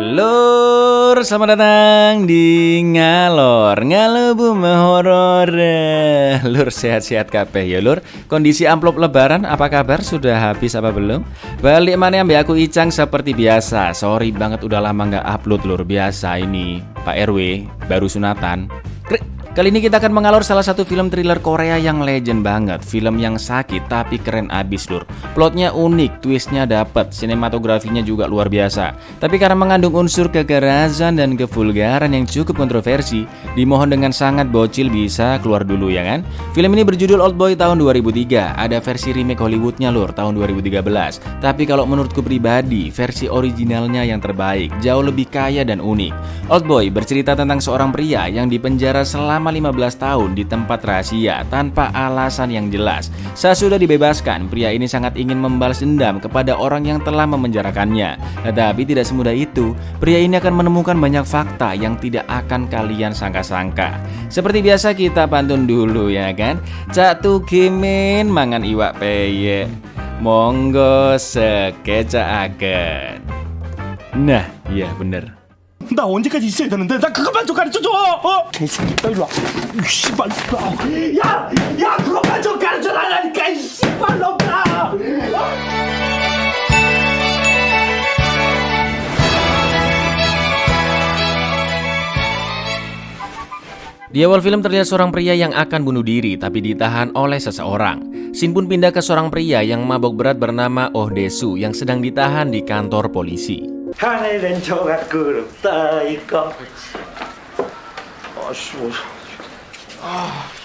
Lur, selamat datang di Ngalor Horor. Lur, sehat-sehat kabeh ya lur. Kondisi amplop lebaran apa kabar? Sudah habis apa belum? Balik mana ambek aku Icang seperti biasa. Sorry banget udah lama nggak upload lur. Biasa ini Pak RW baru sunatan. Kali ini kita akan mengalor salah satu film thriller Korea yang legend banget. Film yang sakit tapi keren abis lur. Plotnya unik, twistnya dapet, sinematografinya juga luar biasa. Tapi karena mengandung unsur kekerasan dan kevulgaran yang cukup kontroversi, dimohon dengan sangat bocil bisa keluar dulu ya kan. Film ini berjudul Oldboy tahun 2003. Ada versi remake Hollywoodnya lur tahun 2013. Tapi kalau menurutku pribadi, versi originalnya yang terbaik, jauh lebih kaya dan unik. Oldboy bercerita tentang seorang pria yang dipenjara selama 15 tahun di tempat rahasia tanpa alasan yang jelas. Sesudah dibebaskan, pria ini sangat ingin membalas dendam kepada orang yang telah memenjarakannya. Tetapi tidak semudah itu. Pria ini akan menemukan banyak fakta yang tidak akan kalian sangka-sangka. Seperti biasa kita pantun dulu ya kan. Cak tukimin mangan iwak peye. Monggo sekecaaken. Nah, iya bener. 나 언제까지 있어야 되는데 나 그것만 좀 가르쳐줘. 개새끼 빨리 와. 이 씨발. 야 그것만 좀 가르쳐 달라니까 이 씨발 놈들아. Di awal film terlihat seorang pria yang akan bunuh diri tapi ditahan oleh seseorang. Scene pun pindah ke seorang pria yang mabok berat bernama Oh Dae-soo yang sedang ditahan di kantor polisi. 하늘은 조각구름다 이거. 아씨 뭐.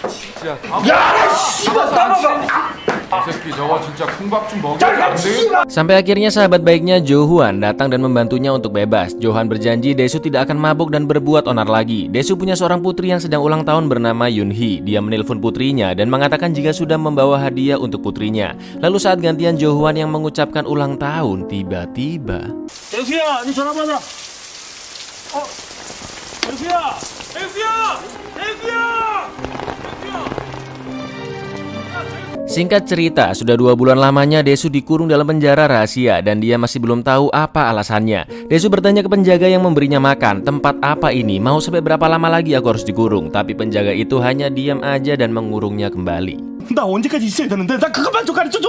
진짜 야 씨발 따라가. 이 새끼 저거 진짜 콩밥 좀 먹여야 안 되겠다. Sampai akhirnya sahabat baiknya Jo Hwan datang dan membantunya untuk bebas. Jo Hwan berjanji Dae-soo tidak akan mabuk dan berbuat onar lagi. Dae-soo punya seorang putri yang sedang ulang tahun bernama Yoon Hee. Dia menelpon putrinya dan mengatakan jika sudah membawa hadiah untuk putrinya. Lalu saat gantian Jo Hwan yang mengucapkan ulang tahun, tiba-tiba 대수야, 니 전화 받아. 대수야. Singkat cerita, sudah 2 bulan lamanya Dae-soo dikurung dalam penjara rahasia dan dia masih belum tahu apa alasannya. Dae-soo bertanya ke penjaga yang memberinya makan, tempat apa ini? Mau sampai berapa lama lagi aku harus dikurung? Tapi penjaga itu hanya diam aja dan mengurungnya kembali. 나 언제까지 있어야 되는데 나 그것만 좀 가르쳐줘.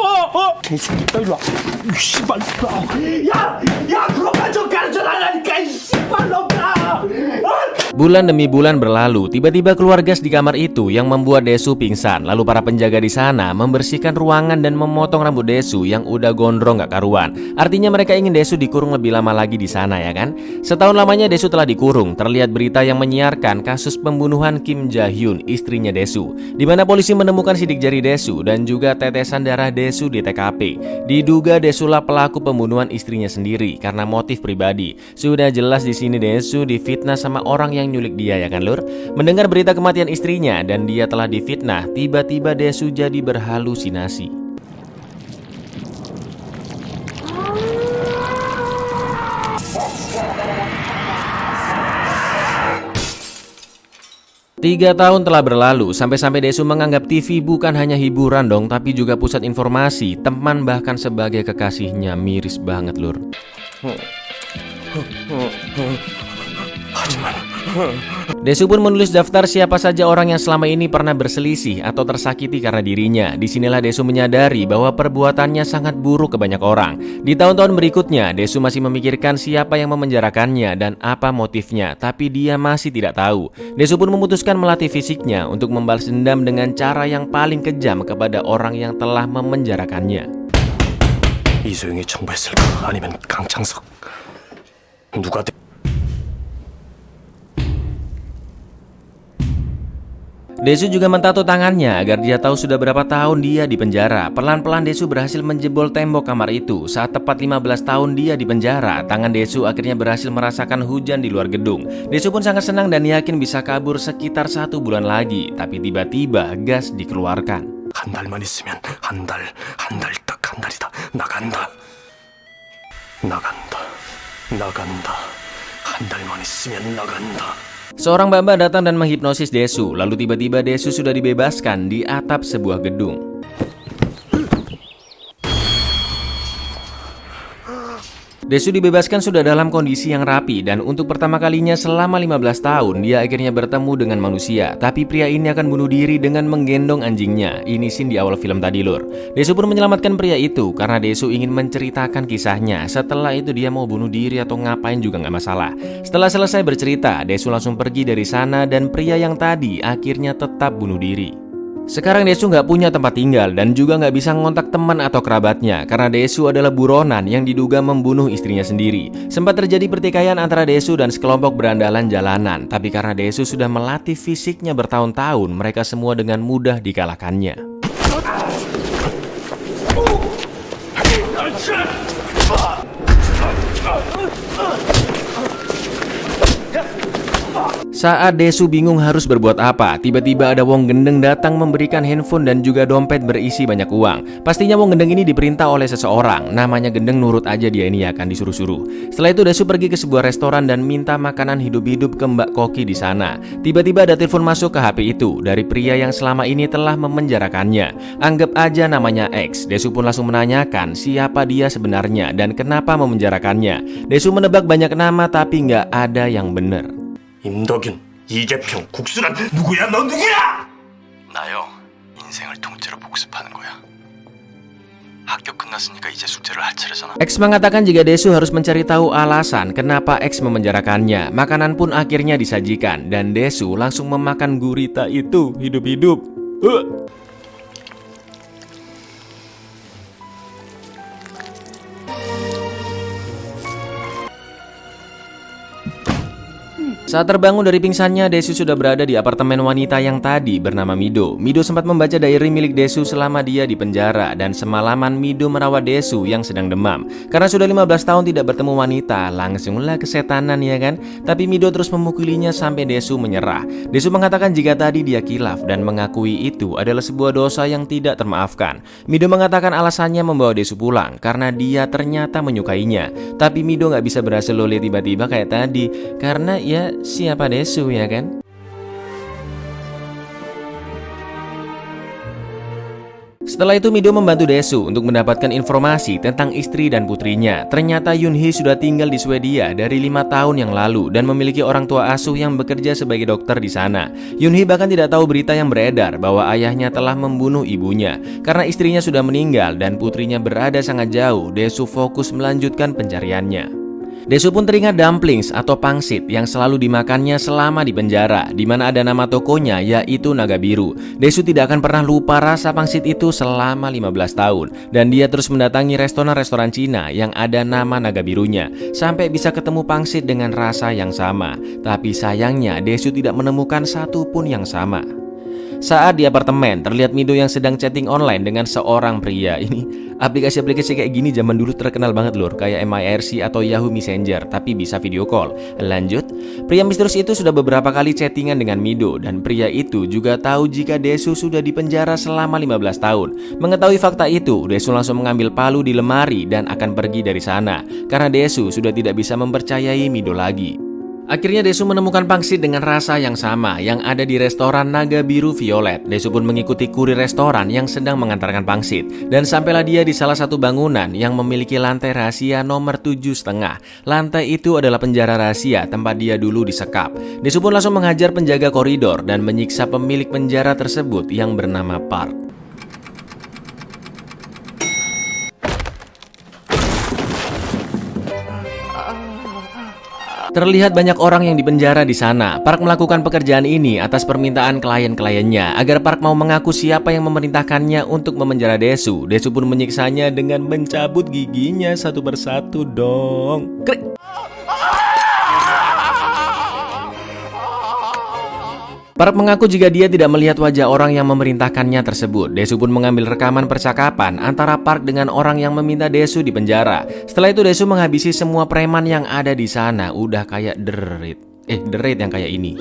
개새끼 빨리 와. 이 씨발. 야 그것만 좀 가르쳐 달라니까 이 씨발 놈들아. Bulan demi bulan berlalu, tiba-tiba keluar gas di kamar itu yang membuat Dae-soo pingsan. Lalu para penjaga di sana membersihkan ruangan dan memotong rambut Dae-soo yang udah gondrong gak karuan. Artinya mereka ingin Dae-soo dikurung lebih lama lagi di sana ya kan. Setahun lamanya Dae-soo telah dikurung. Terlihat berita yang menyiarkan kasus pembunuhan Kim Ja-hyun, istrinya Dae-soo, di mana polisi menemukan sidik jari Dae-soo dan juga tetesan darah Dae-soo di TKP. Diduga Dae-soo lah pelaku pembunuhan istrinya sendiri karena motif pribadi. Sudah jelas di sini Dae-soo difitnah sama orang yang nyulik dia ya kan lur. Mendengar berita kematian istrinya dan dia telah difitnah, tiba-tiba Dae-soo jadi berhalusinasi. Tiga tahun telah berlalu, sampai-sampai Dae-soo menganggap TV bukan hanya hiburan dong, tapi juga pusat informasi, teman bahkan sebagai kekasihnya. Miris banget lur. Dae-soo pun menulis daftar siapa saja orang yang selama ini pernah berselisih atau tersakiti karena dirinya. Disinilah Dae-soo menyadari bahwa perbuatannya sangat buruk ke banyak orang. Di tahun-tahun berikutnya, Dae-soo masih memikirkan siapa yang memenjarakannya dan apa motifnya, tapi dia masih tidak tahu. Dae-soo pun memutuskan melatih fisiknya untuk membalas dendam dengan cara yang paling kejam kepada orang yang telah memenjarakannya. 이소영이 청부했을까? 아니면 강창석? 누가 Dae-soo juga mentato tangannya agar dia tahu sudah berapa tahun dia di penjara. Perlahan-pelan Dae-soo berhasil menjebol tembok kamar itu. Saat tepat 15 tahun dia di penjara, tangan Dae-soo akhirnya berhasil merasakan hujan di luar gedung. Dae-soo pun sangat senang dan yakin bisa kabur sekitar 1 bulan lagi. Tapi tiba-tiba gas dikeluarkan. 한 달만 있으면 한 달 딱 한 달이다. 나간다. 한 달만 있으면 나간다. Seorang mbak-mbak datang dan menghipnosis Dae-soo. Lalu tiba-tiba Dae-soo sudah dibebaskan di atap sebuah gedung. Desu dibebaskan sudah dalam kondisi yang rapi dan untuk pertama kalinya selama 15 tahun dia akhirnya bertemu dengan manusia. Tapi pria ini akan bunuh diri dengan menggendong anjingnya. Ini scene di awal film tadi lur. Desu pun menyelamatkan pria itu karena Desu ingin menceritakan kisahnya. Setelah itu dia mau bunuh diri atau ngapain juga nggak masalah. Setelah selesai bercerita, Desu langsung pergi dari sana dan pria yang tadi akhirnya tetap bunuh diri. Sekarang Desu nggak punya tempat tinggal dan juga nggak bisa ngontak teman atau kerabatnya karena Desu adalah buronan yang diduga membunuh istrinya sendiri. Sempat terjadi pertikaian antara Desu dan sekelompok berandalan jalanan, tapi karena Desu sudah melatih fisiknya bertahun-tahun, mereka semua dengan mudah dikalahkannya. Saat Desu bingung harus berbuat apa, tiba-tiba ada Wong Gendeng datang memberikan handphone dan juga dompet berisi banyak uang. Pastinya Wong Gendeng ini diperintah oleh seseorang. Namanya Gendeng, nurut aja dia ini akan disuruh-suruh. Setelah itu Desu pergi ke sebuah restoran dan minta makanan hidup-hidup ke Mbak Koki di sana. Tiba-tiba ada telepon masuk ke HP itu dari pria yang selama ini telah memenjarakannya. Anggap aja namanya X. Desu pun langsung menanyakan siapa dia sebenarnya dan kenapa memenjarakannya. Desu menebak banyak nama tapi nggak ada yang benar. 임덕윤, 이재평, 국수란 누구야? 너 누구야? 나요. 인생을 통째로 복습하는 거야. 학교 끝났으니까 이제 숙제를 할 차례잖아. X mengatakan jika Desu harus mencari tahu alasan kenapa X memenjarakannya. Makanan pun akhirnya disajikan dan Desu langsung memakan gurita itu hidup-hidup. Saat terbangun dari pingsannya, Desu sudah berada di apartemen wanita yang tadi bernama Mido. Mido sempat membaca diary milik Desu selama dia di penjara dan semalaman Mido merawat Desu yang sedang demam. Karena sudah 15 tahun tidak bertemu wanita, langsunglah kesetanan ya kan? Tapi Mido terus memukulinya sampai Desu menyerah. Desu mengatakan jika tadi dia kilaf dan mengakui itu adalah sebuah dosa yang tidak termaafkan. Mido mengatakan alasannya membawa Desu pulang karena dia ternyata menyukainya. Tapi Mido nggak bisa berhasil loleh tiba-tiba kayak tadi karena ya siapa Desu ya kan? Setelah itu Mido membantu Desu untuk mendapatkan informasi tentang istri dan putrinya. Ternyata Yunhee sudah tinggal di Swedia dari 5 tahun yang lalu dan memiliki orang tua asuh yang bekerja sebagai dokter di sana. Yunhee bahkan tidak tahu berita yang beredar bahwa ayahnya telah membunuh ibunya. Karena istrinya sudah meninggal dan putrinya berada sangat jauh, Desu fokus melanjutkan pencariannya. Desu pun teringat dumplings atau pangsit yang selalu dimakannya selama di penjara, di mana ada nama tokonya yaitu Naga Biru. Desu tidak akan pernah lupa rasa pangsit itu selama 15 tahun dan dia terus mendatangi restoran-restoran Cina yang ada nama Naga Birunya sampai bisa ketemu pangsit dengan rasa yang sama. Tapi sayangnya Desu tidak menemukan satu pun yang sama. Saat di apartemen, terlihat Mido yang sedang chatting online dengan seorang pria. Ini aplikasi-aplikasi kayak gini zaman dulu terkenal banget lur, kayak MIRC atau Yahoo Messenger, tapi bisa video call. Lanjut, pria misterius itu sudah beberapa kali chattingan dengan Mido dan pria itu juga tahu jika Desu sudah dipenjara selama 15 tahun. Mengetahui fakta itu, Desu langsung mengambil palu di lemari dan akan pergi dari sana karena Desu sudah tidak bisa mempercayai Mido lagi. Akhirnya Desu menemukan pangsit dengan rasa yang sama yang ada di restoran Naga Biru Violet. Desu pun mengikuti kurir restoran yang sedang mengantarkan pangsit dan sampailah dia di salah satu bangunan yang memiliki lantai rahasia nomor 7,5. Lantai itu adalah penjara rahasia tempat dia dulu disekap. Desu pun langsung menghajar penjaga koridor dan menyiksa pemilik penjara tersebut yang bernama Park. Terlihat banyak orang yang dipenjara di sana. Park melakukan pekerjaan ini atas permintaan klien-kliennya agar Park mau mengaku siapa yang memerintahkannya untuk memenjara Desu. Desu pun menyiksanya dengan mencabut giginya satu persatu dong. Krik. Park mengaku jika dia tidak melihat wajah orang yang memerintahkannya tersebut. Desu pun mengambil rekaman percakapan antara Park dengan orang yang meminta Desu di penjara. Setelah itu Desu menghabisi semua preman yang ada di sana. Udah kayak The Raid yang kayak ini.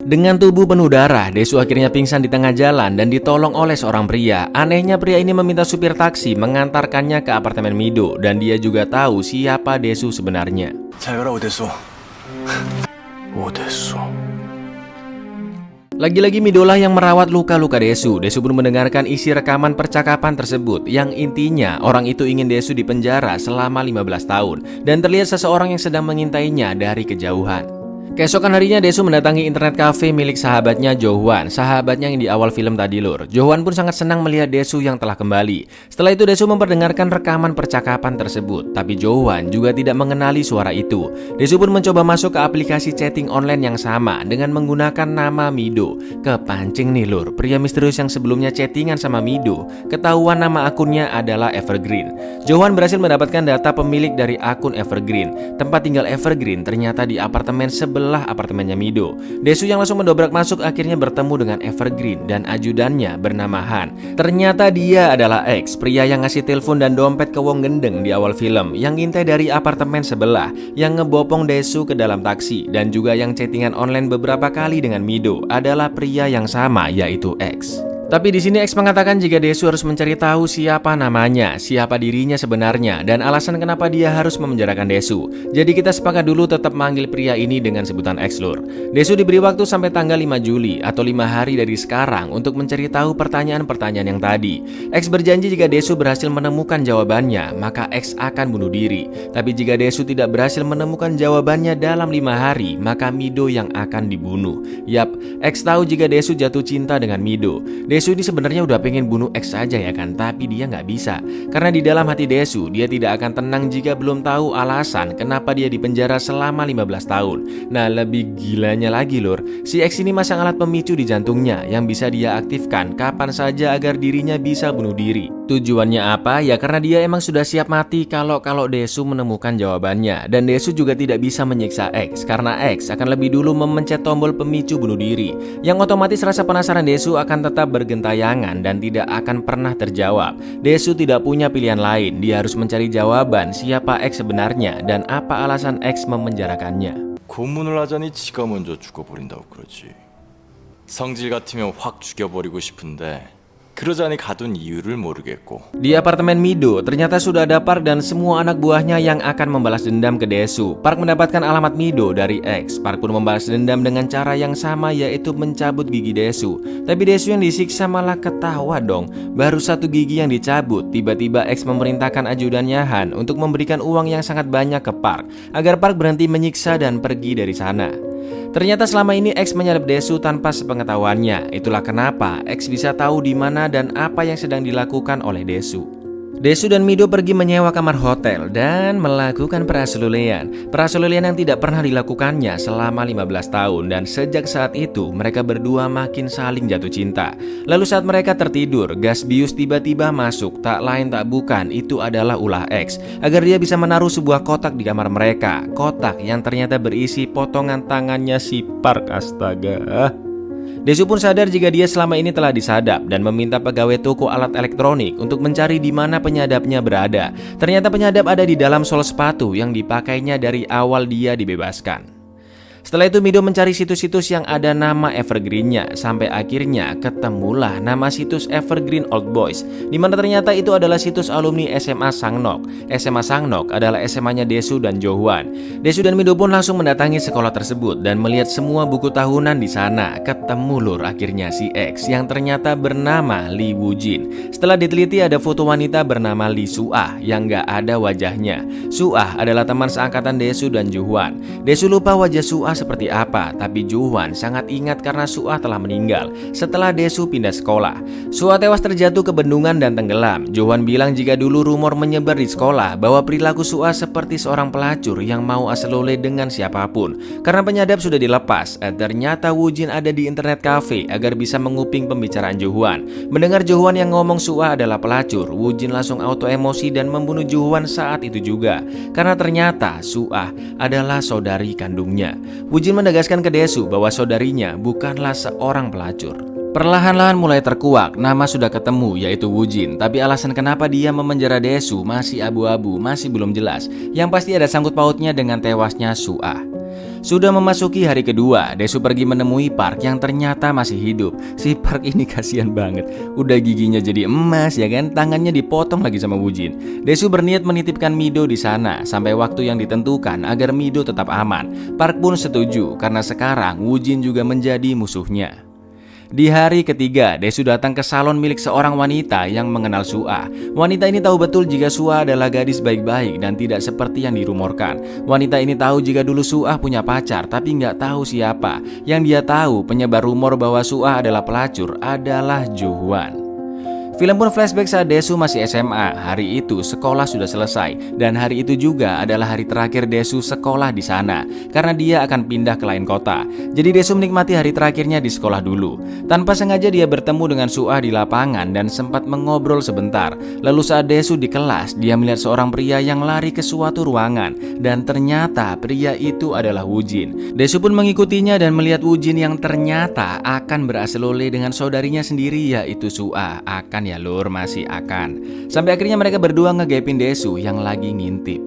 Dengan tubuh penuh darah, Desu akhirnya pingsan di tengah jalan dan ditolong oleh seorang pria. Anehnya pria ini meminta supir taksi mengantarkannya ke apartemen Mido dan dia juga tahu siapa Desu sebenarnya. 잘 가라 오대수. 오대수. Lagi-lagi Midolah yang merawat luka-luka Desu. Desu pun mendengarkan isi rekaman percakapan tersebut yang intinya orang itu ingin Desu dipenjara selama 15 tahun dan terlihat seseorang yang sedang mengintainya dari kejauhan. Keesokan harinya Desu mendatangi internet cafe milik sahabatnya Johwan, sahabatnya yang di awal film tadi lur. Johwan pun sangat senang melihat Desu yang telah kembali. Setelah itu Desu memperdengarkan rekaman percakapan tersebut, tapi Johwan juga tidak mengenali suara itu. Desu pun mencoba masuk ke aplikasi chatting online yang sama dengan menggunakan nama Mido. Kepancing nih lur, pria misterius yang sebelumnya chattingan sama Mido, ketahuan nama akunnya adalah Evergreen. Johwan berhasil mendapatkan data pemilik dari akun Evergreen. Tempat tinggal Evergreen ternyata di apartemen sebelah apartemennya Mido. Desu yang langsung mendobrak masuk akhirnya bertemu dengan Evergreen dan ajudannya bernama Han. Ternyata dia adalah X, pria yang ngasih telepon dan dompet ke Wong Gendeng di awal film, yang ngintai dari apartemen sebelah, yang ngebopong Desu ke dalam taksi, dan juga yang chattingan online beberapa kali dengan Mido adalah pria yang sama, yaitu X. Tapi di sini X mengatakan jika Desu harus mencari tahu siapa namanya, siapa dirinya sebenarnya, dan alasan kenapa dia harus memenjarakan Desu. Jadi kita sepakat dulu tetap manggil pria ini dengan sebutan X lur. Desu diberi waktu sampai tanggal 5 Juli atau 5 hari dari sekarang untuk mencari tahu pertanyaan-pertanyaan yang tadi. X berjanji jika Desu berhasil menemukan jawabannya, maka X akan bunuh diri. Tapi jika Desu tidak berhasil menemukan jawabannya dalam 5 hari, maka Mido yang akan dibunuh. Yap, X tahu jika Desu jatuh cinta dengan Mido. Desu ini sebenarnya udah pengen bunuh X aja ya kan, tapi dia nggak bisa. Karena di dalam hati Desu, dia tidak akan tenang jika belum tahu alasan kenapa dia dipenjara selama 15 tahun. Nah, lebih gilanya lagi lur, si X ini masang alat pemicu di jantungnya yang bisa dia aktifkan kapan saja agar dirinya bisa bunuh diri. Tujuannya apa? Ya karena dia emang sudah siap mati kalau Desu menemukan jawabannya. Dan Desu juga tidak bisa menyiksa X karena X akan lebih dulu memencet tombol pemicu bunuh diri, yang otomatis rasa penasaran Desu akan tetap bergentayangan dan tidak akan pernah terjawab. Desu tidak punya pilihan lain, dia harus mencari jawaban siapa X sebenarnya dan apa alasan X memenjarakannya. 고문을 하자니 지가 먼저 죽어버린다고 그러지. 성질 같으면 확 죽여버리고 싶은데 그러자니 가둔 이유를 모르겠고. Di apartemen Mido, ternyata sudah ada Park dan semua anak buahnya yang akan membalas dendam ke Desu. Park mendapatkan alamat Mido dari X. Park pun membalas dendam dengan cara yang sama, yaitu mencabut gigi Desu. Tapi Desu yang disiksa malah ketawa dong. Baru satu gigi yang dicabut, tiba-tiba X memerintahkan ajudannya Han untuk memberikan uang yang sangat banyak ke Park agar Park berhenti menyiksa dan pergi dari sana. Ternyata selama ini X menyadap Desu tanpa sepengetahuannya. Itulah kenapa X bisa tahu di mana dan apa yang sedang dilakukan oleh Desu. Desu dan Mido pergi menyewa kamar hotel dan melakukan perasulian. Perasulian yang tidak pernah dilakukannya selama 15 tahun, dan sejak saat itu mereka berdua makin saling jatuh cinta. Lalu saat mereka tertidur, gas bius tiba-tiba masuk. Tak lain tak bukan, itu adalah ulah X agar dia bisa menaruh sebuah kotak di kamar mereka. Kotak yang ternyata berisi potongan tangannya si Park. Astaga. Desu pun sadar jika dia selama ini telah disadap dan meminta pegawai toko alat elektronik untuk mencari di mana penyadapnya berada. Ternyata penyadap ada di dalam sol sepatu yang dipakainya dari awal dia dibebaskan. Setelah itu Mido mencari situs-situs yang ada nama Evergreen-nya, sampai akhirnya ketemulah nama situs Evergreen Old Boys, di mana ternyata itu adalah situs alumni SMA Sangnok. SMA Sangnok adalah SMA-nya Desu dan Johwan. Desu dan Mido pun langsung mendatangi sekolah tersebut dan melihat semua buku tahunan di sana. Ketemu lur akhirnya si X yang ternyata bernama Lee Woo-jin. Setelah diteliti ada foto wanita bernama Lee Su-ah yang gak ada wajahnya. Su-ah adalah teman seangkatan Desu dan Johwan. Desu lupa wajah Su-ah seperti apa, tapi Johwan sangat ingat karena Su-ah telah meninggal setelah Desu pindah sekolah. Su-ah tewas terjatuh ke bendungan dan tenggelam. Johwan bilang jika dulu rumor menyebar di sekolah bahwa perilaku Su-ah seperti seorang pelacur yang mau aselole dengan siapapun. Karena penyadap sudah dilepas, ternyata Woo-jin ada di internet cafe agar bisa menguping pembicaraan Johwan. Mendengar Johwan yang ngomong Su-ah adalah pelacur, Woo-jin langsung auto emosi dan membunuh Johwan saat itu juga. Karena ternyata Su-ah adalah saudari kandungnya. Woo-jin menegaskan ke Desu bahwa saudarinya bukanlah seorang pelacur. Perlahan-lahan mulai terkuak, nama sudah ketemu yaitu Woo-jin. Tapi alasan kenapa dia memenjara Desu masih abu-abu, masih belum jelas. Yang pasti ada sangkut pautnya dengan tewasnya Su-ah. Sudah memasuki hari kedua, Desu pergi menemui Park yang ternyata masih hidup. Si Park ini kasihan banget. Udah giginya jadi emas ya kan, tangannya dipotong lagi sama Woo-jin. Desu berniat menitipkan Mido di sana sampai waktu yang ditentukan agar Mido tetap aman. Park pun setuju karena sekarang Woo-jin juga menjadi musuhnya. Di hari ketiga, Desu datang ke salon milik seorang wanita yang mengenal Suah. Wanita ini tahu betul jika Suah adalah gadis baik-baik dan tidak seperti yang dirumorkan. Wanita ini tahu jika dulu Suah punya pacar, tapi nggak tahu siapa. Yang dia tahu, penyebar rumor bahwa Suah adalah pelacur adalah Jo-hwan. Film pun flashback saat Desu masih SMA. Hari itu sekolah sudah selesai dan hari itu juga adalah hari terakhir Desu sekolah di sana karena dia akan pindah ke lain kota. Jadi Desu menikmati hari terakhirnya di sekolah dulu. Tanpa sengaja dia bertemu dengan Suah di lapangan dan sempat mengobrol sebentar. Lalu saat Desu di kelas, dia melihat seorang pria yang lari ke suatu ruangan dan ternyata pria itu adalah Woo-jin. Desu pun mengikutinya dan melihat Woo-jin yang ternyata akan beraselole dengan saudarinya sendiri yaitu Suah. Ya lur, masih akan. Sampai akhirnya mereka berdua ngegapin Desu yang lagi ngintip.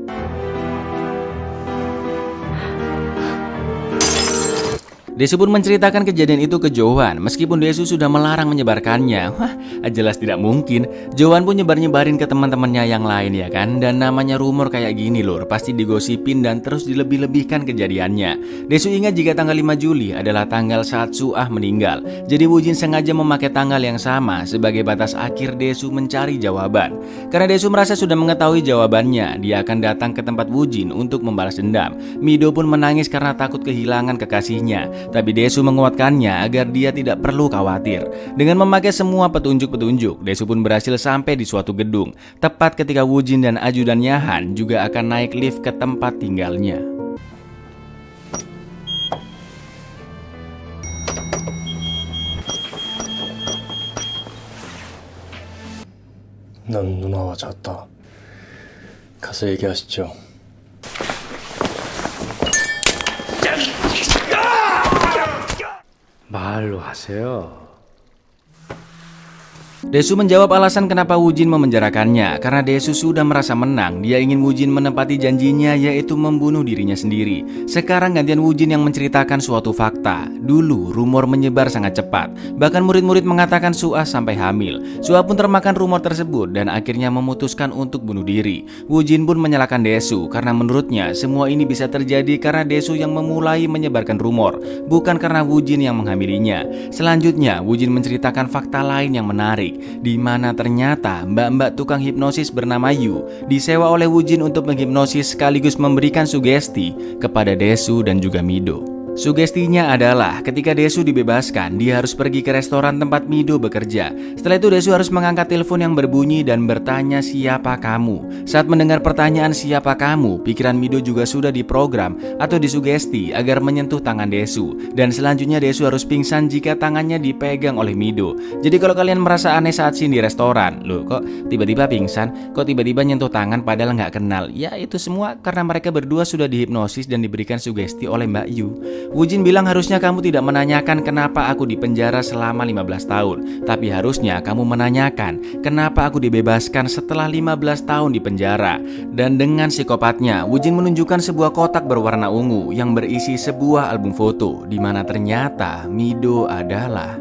Desu pun menceritakan kejadian itu ke Jo-hwan. Meskipun Desu sudah melarang menyebarkannya, wah jelas tidak mungkin. Jo-hwan pun nyebar-nyebarin ke teman-temannya yang lain ya kan. Dan namanya rumor kayak gini lur, pasti digosipin dan terus dilebih-lebihkan kejadiannya. Desu ingat jika tanggal 5 Juli adalah tanggal saat Suah meninggal. Jadi Woo-jin sengaja memakai tanggal yang sama sebagai batas akhir Desu mencari jawaban. Karena Desu merasa sudah mengetahui jawabannya, dia akan datang ke tempat Woo-jin untuk membalas dendam. Mido pun menangis karena takut kehilangan kekasihnya. Tapi Desu menguatkannya agar dia tidak perlu khawatir. Dengan memakai semua petunjuk-petunjuk, Desu pun berhasil sampai di suatu gedung. Tepat ketika Woo-jin dan ajudannya Han juga akan naik lift ke tempat tinggalnya. 난 누나와 잤다. 가서 얘기하시죠. 말로 하세요. Desu menjawab alasan kenapa Woo-jin memenjarakannya. Karena Desu sudah merasa menang. Dia ingin Woo-jin menepati janjinya, yaitu membunuh dirinya sendiri. Sekarang gantian Woo-jin yang menceritakan suatu fakta. Dulu rumor menyebar sangat cepat. Bahkan murid-murid mengatakan Suah sampai hamil. Suah pun termakan rumor tersebut dan akhirnya memutuskan untuk bunuh diri. Woo-jin pun menyalahkan Desu karena menurutnya semua ini bisa terjadi karena Desu yang memulai menyebarkan rumor, bukan karena Woo-jin yang menghamilinya. Selanjutnya Woo-jin menceritakan fakta lain yang menarik, di mana ternyata mbak-mbak tukang hipnosis bernama Yu disewa oleh Woo-jin untuk menghipnosis sekaligus memberikan sugesti kepada Desu dan juga Mido. Sugestinya adalah ketika Desu dibebaskan, dia harus pergi ke restoran tempat Mido bekerja. Setelah itu Desu harus mengangkat telepon yang berbunyi dan bertanya siapa kamu. Saat mendengar pertanyaan siapa kamu, pikiran Mido juga sudah diprogram atau disugesti agar menyentuh tangan Desu. Dan selanjutnya Desu harus pingsan jika tangannya dipegang oleh Mido. Jadi kalau kalian merasa aneh saat scene di restoran, loh kok tiba-tiba pingsan, kok tiba-tiba nyentuh tangan padahal nggak kenal, ya itu semua karena mereka berdua sudah dihipnosis dan diberikan sugesti oleh Mbak Yu. Woo-jin bilang harusnya kamu tidak menanyakan kenapa aku dipenjara selama 15 tahun, tapi harusnya kamu menanyakan kenapa aku dibebaskan setelah 15 tahun di penjara. Dan dengan psikopatnya, Woo-jin menunjukkan sebuah kotak berwarna ungu yang berisi sebuah album foto, di mana ternyata Mido adalah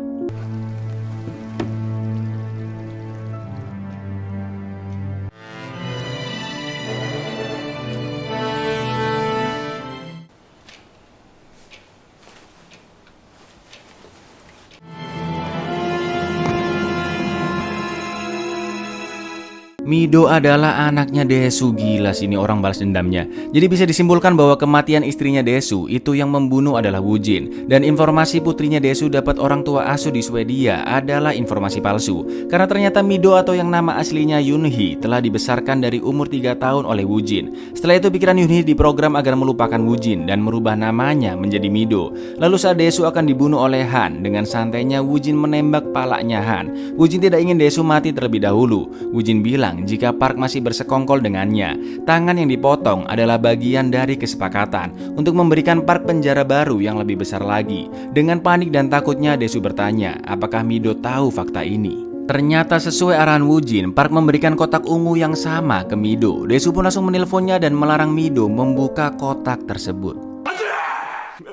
Mido adalah anaknya Desu. Gila sini orang balas dendamnya. Jadi bisa disimpulkan bahwa kematian istrinya Desu itu yang membunuh adalah Woo-jin. Dan informasi putrinya Desu dapat orang tua asuh di Swedia adalah informasi palsu. Karena ternyata Mido atau yang nama aslinya Yoon-hee telah dibesarkan dari umur 3 tahun oleh Woo-jin. Setelah itu pikiran Yoon-hee diprogram agar melupakan Woo-jin dan merubah namanya menjadi Mido. Lalu saat Desu akan dibunuh oleh Han, dengan santainya Woo-jin menembak palanya Han. Woo-jin tidak ingin Desu mati terlebih dahulu. Woo-jin bilang jika Park masih bersekongkol dengannya. Tangan yang dipotong adalah bagian dari kesepakatan untuk memberikan Park penjara baru yang lebih besar lagi. Dengan panik dan takutnya Desu bertanya, apakah Mido tahu fakta ini? Ternyata sesuai arahan Woo-jin, Park memberikan kotak ungu yang sama ke Mido. Desu pun langsung menelponnya dan melarang Mido membuka kotak tersebut.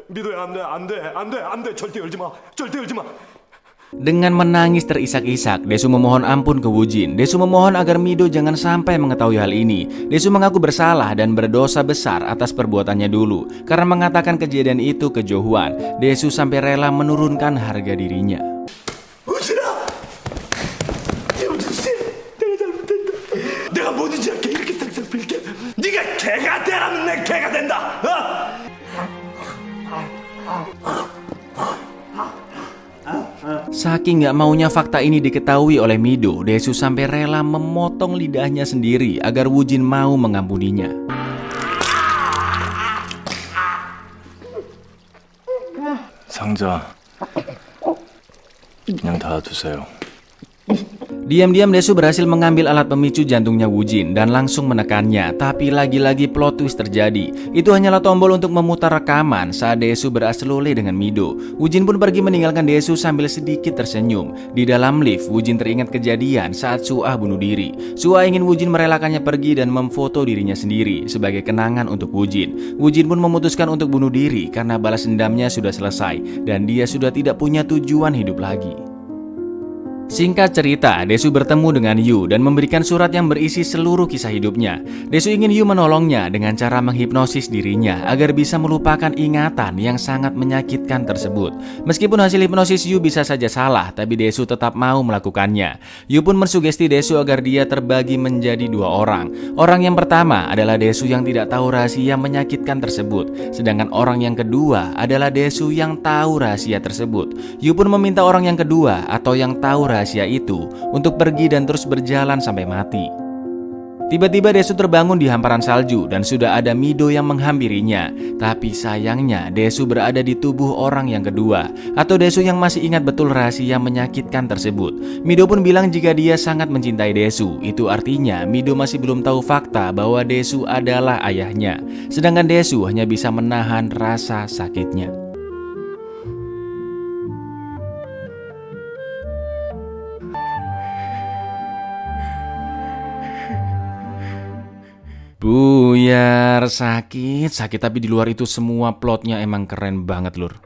미도야 안돼 절대 열지 마. Dengan menangis terisak-isak, Desu memohon ampun ke Woo-jin. Desu memohon agar Mido jangan sampai mengetahui hal ini. Desu mengaku bersalah dan berdosa besar atas perbuatannya dulu. Karena mengatakan kejadian itu ke Jo-hwan, Desu sampai rela menurunkan harga dirinya. 뭐든지 할게. 이렇게 싹싹 빌게. 네가 개가 되라면 내 개가 된다. Saking gak maunya fakta ini diketahui oleh Mido, Desu sampai rela memotong lidahnya sendiri agar Wujin mau mengampuninya. 상자 그냥 닫아두세요. Diam-diam Desu berhasil mengambil alat pemicu jantungnya Wujin dan langsung menekannya, tapi lagi-lagi plot twist terjadi. Itu hanyalah tombol untuk memutar rekaman saat Desu beraslole dengan Mido. Wujin pun pergi meninggalkan Desu sambil sedikit tersenyum. Di dalam lift, Wujin teringat kejadian saat Suah bunuh diri. Suah ingin Wujin merelakannya pergi dan memfoto dirinya sendiri sebagai kenangan untuk Wujin. Wujin pun memutuskan untuk bunuh diri karena balas dendamnya sudah selesai dan dia sudah tidak punya tujuan hidup lagi. Singkat cerita, Desu bertemu dengan Yu dan memberikan surat yang berisi seluruh kisah hidupnya. Desu ingin Yu menolongnya dengan cara menghipnosis dirinya agar bisa melupakan ingatan yang sangat menyakitkan tersebut. Meskipun hasil hipnosis Yu bisa saja salah, tapi Desu tetap mau melakukannya. Yu pun mensugesti Desu agar dia terbagi menjadi dua orang. Orang yang pertama adalah Desu yang tidak tahu rahasia menyakitkan tersebut, sedangkan orang yang kedua adalah Desu yang tahu rahasia tersebut. Yu pun meminta orang yang kedua atau yang tahu rahasia itu untuk pergi dan terus berjalan sampai mati. Tiba-tiba Desu terbangun di hamparan salju dan sudah ada Mido yang menghampirinya. Tapi sayangnya Desu berada di tubuh orang yang kedua, atau Desu yang masih ingat betul rahasia menyakitkan tersebut. Mido pun bilang jika dia sangat mencintai Desu. Itu artinya Mido masih belum tahu fakta bahwa Desu adalah ayahnya, sedangkan Desu hanya bisa menahan rasa sakitnya. Buyar, sakit tapi di luar itu semua plotnya emang keren banget lur.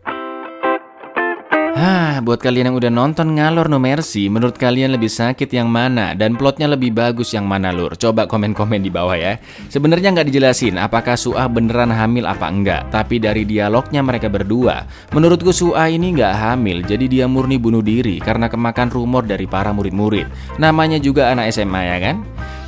Buat kalian yang udah nonton Ngalor No Mercy, menurut kalian lebih sakit yang mana dan plotnya lebih bagus yang mana lur? Coba komen-komen di bawah ya. Sebenarnya nggak dijelasin apakah Suah beneran hamil apa enggak, tapi dari dialognya mereka berdua, menurutku Suah ini nggak hamil, jadi dia murni bunuh diri karena kemakan rumor dari para murid-murid. Namanya juga anak SMA ya kan?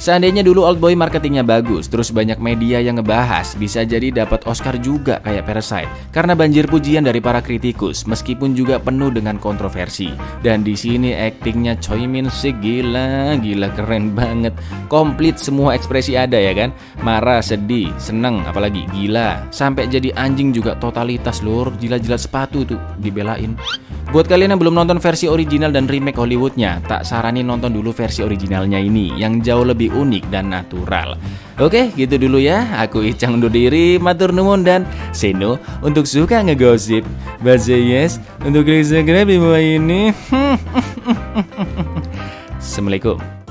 Seandainya dulu Oldboy marketingnya bagus, terus banyak media yang ngebahas, bisa jadi dapat Oscar juga kayak Parasite karena banjir pujian dari para kritikus, meskipun juga penuh dengan kontroversi. Dan di sini aktingnya Choi Min Sik gila keren banget, komplit semua ekspresi ada ya kan, marah, sedih, seneng, apalagi gila, sampai jadi anjing juga totalitas lur, jilat-jilat sepatu tuh dibelain. Buat kalian yang belum nonton versi original dan remake Hollywoodnya, tak saranin nonton dulu versi originalnya ini yang jauh lebih unik dan natural. Oke, gitu dulu ya. Aku Icang undur diri, matur nuwun dan seno untuk suka ngegosip. Baca yes untuk subscribe di bawah ini. Assalamualaikum.